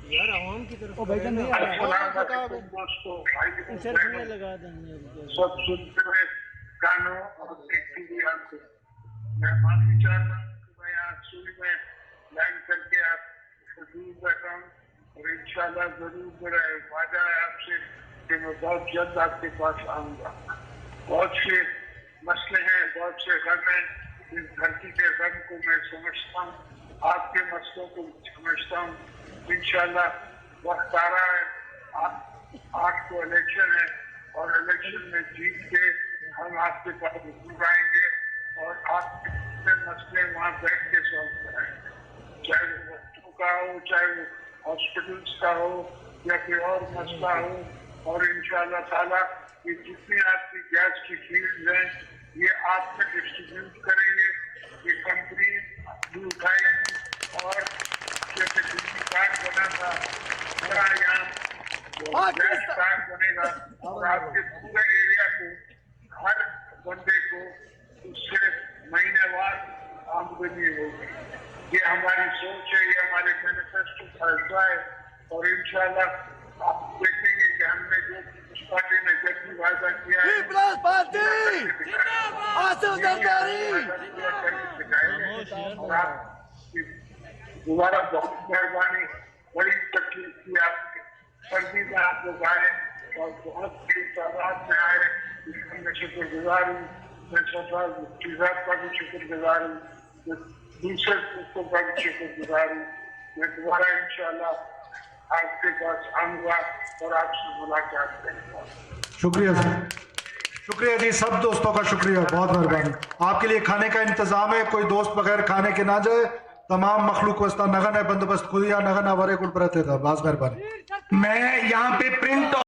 یار عوام کی طرف لگا دیں سب سنتے ہوئے کانوں اور دیکھتی ہوئی آنکھوں میں معافی چاہتا ہوں کہ میں یہاں سوئی میں لائن کر کے آپ سے دور بیٹھا ہوں، اور انشاءاللہ ضرور میرا وعدہ ہے آپ سے کہ میں بہت جلد آپ کے پاس آؤں گا۔ بہت سے مسئلے ہیں، بہت سے غم ہیں، اس دھرتی کے غم کو میں سمجھتا ہوں، آپ کے مسئلوں کو سمجھتا ہوں۔ انشاءاللہ وقت آ رہا ہے، آپ کو الیکشن ہے، اور الیکشن میں جیت کے ہم آپ کے پاس ضرور آئیں گے اور آپ کے مسئلے وہاں بیٹھ کے سالو کرائیں گے، چاہے وہ وقتوں کا ہو، چاہے وہ ہاسپٹلس کا ہو یا کوئی اور مسئلہ ہو۔ اور انشاءاللہ تعالیٰ یہ جتنی آپ کی گیس کی فیلڈز ہیں یہ آپ میں ڈسٹریبیوٹ کریں گے، یہ کمپنی بھی اٹھائے گی، اور جیسے بجلی کارڈ بنا تھا بڑا یہاں گیس کارڈ بنے گا، اور آپ کے پورے ایریا کو ہر بندے کو اس سے مہینے وار آمدنی ہوگی۔ یہ ہماری سوچ ہے، یہ ہمارے مینیفیسٹو کا حصہ ہے، اور انشاءاللہ آپ دیکھیں گے کہ ہم نے جو اس پارٹی نے جب بھی وعدہ کیا ہے پیپلز پارٹی آصف زرداری اور آپ کی دوبارہ بہت مہربانی، بڑی تکلیف کی آپ کی سردی میں آپ لوگ آئے اور بہت بڑی تعداد میں آئے، اس کا میں شکر گزار ہوں۔ میں سرکار مفتی صاحب کا بھی شکر گزار ہوں، میں دوسرے دوستوں کا بھی شکر گزار ہوں۔ میں دوبارہ انشاءاللہ آپ کے پاس آؤں گا اور آپ سے ملاقات کروں گا۔ شکریہ سر، شکریہ جی، سب دوستوں کا شکریہ، بہت مہربانی۔ آپ کے لیے کھانے کا انتظام ہے، کوئی دوست بغیر کھانے کے نہ جائے، تمام مخلوق وسطہ نگن ہے بندوبست خودیا نگن آورے کل پرتے تھا، باز مہربانی۔ میں یہاں پہ پرنٹ